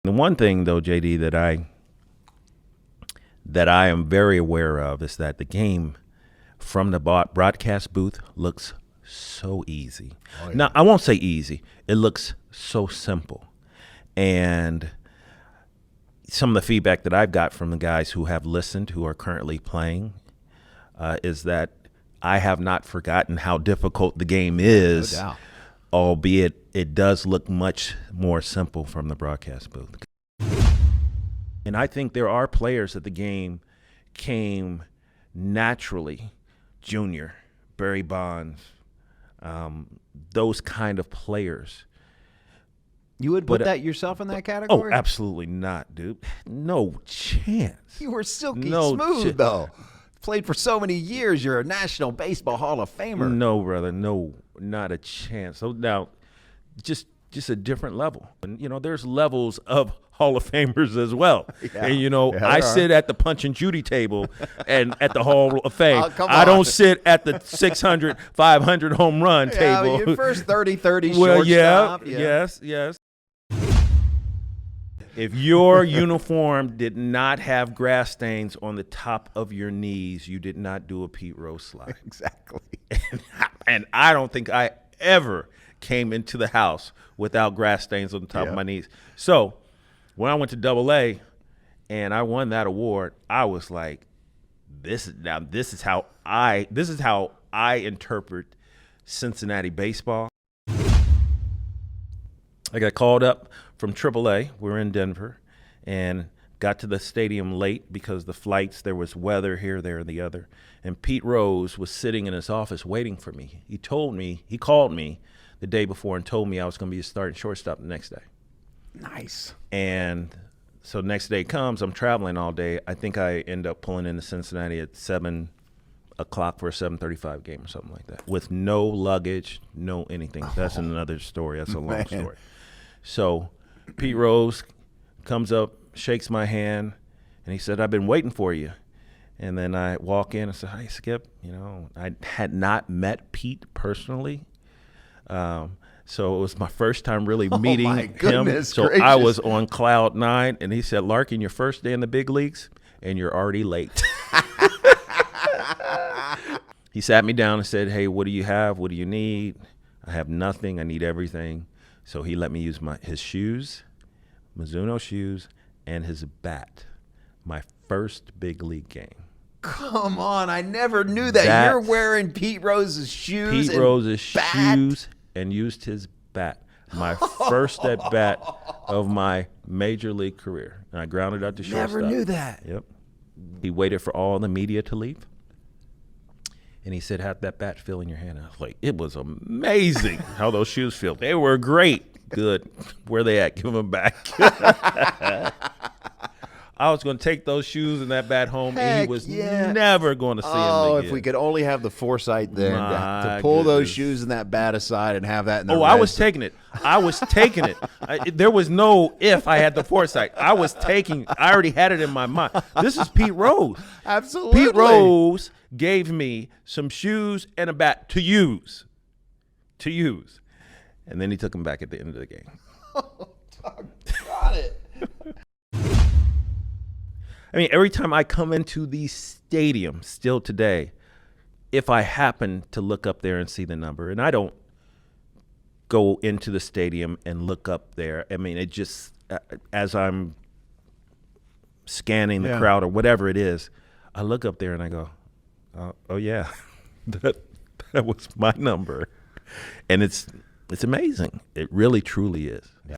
The one thing, though, JD, that I am very aware of is that the game from the broadcast booth looks so easy. Oh, yeah. Now, I won't say easy. It looks so simple. And some of the feedback that I've got from the guys who have listened, who are currently playing, is that I have not forgotten how difficult the game is, no doubt. Albeit it does look much more simple from the broadcast booth. And I think there are players that the game came naturally. Junior, Barry Bonds, those kind of players. You would put that yourself in that category? Oh, absolutely not, dude. No chance. You were silky smooth, though. Played for so many years. You're a National Baseball Hall of Famer. No, brother. No, not a chance. So now, just a different level. And, there's levels of Hall of Famers as well. Yeah. And, I sit at the Punch and Judy table and at the Hall of Fame. I don't sit at the 600, 500 home run table. Your first 30-30 shortstop. Yeah. Yes. If your uniform did not have grass stains on the top of your knees, you did not do a Pete Rose slide. Exactly. And I don't think I ever came into the house without grass stains on the top of my knees. So when I went to Double-A and I won that award, I was like, this is how I interpret Cincinnati baseball. I got called up from Triple-A. We were in Denver and got to the stadium late because the flights, there was weather here, there, and the other. And Pete Rose was sitting in his office waiting for me. He called me the day before and told me I was going to be a starting shortstop the next day. Nice. And so next day comes, I'm traveling all day. I think I end up pulling into Cincinnati at 7 o'clock for a 7:35 game or something like that with no luggage, no anything. That's another story. That's a long story. So Pete Rose comes up, shakes my hand, and he said, "I've been waiting for you." And then I walk in and say, "Hi, Skip." I had not met Pete personally. So it was my first time really meeting him. So gracious. I was on cloud 9, and he said, "Larkin, your first day in the big leagues, and you're already late." He sat me down and said, "Hey, what do you have? What do you need?" "I have nothing. I need everything." So he let me use his shoes, Mizuno shoes, and his bat. My first big league game. Come on, I never knew that. You're wearing Pete Rose's shoes. Pete Rose's shoes and used his bat. My first at bat of my major league career. And I grounded out to shortstop. Never knew that. Yep. He waited for all the media to leave. And he said, "How'd that bat feel in your hand?" I was like, it was amazing how those shoes feel. They were great. Good. Where they at? Give them back. I was going to take those shoes and that bat home, and he was never going to see them again. Oh, if we could only have the foresight then to pull those shoes and that bat aside and have that in the I was taking it. There was no if I had the foresight. I already had it in my mind. This is Pete Rose. Absolutely. Pete Rose gave me some shoes and a bat to use. And then he took them back at the end of the game. Got it. I mean, every time I come into the stadium still today, if I happen to look up there and see the number, and I don't go into the stadium and look up there. I mean, it just, as I'm scanning the crowd or whatever it is, I look up there and I go, oh yeah, that was my number. And it's amazing. It really, truly is. Yeah.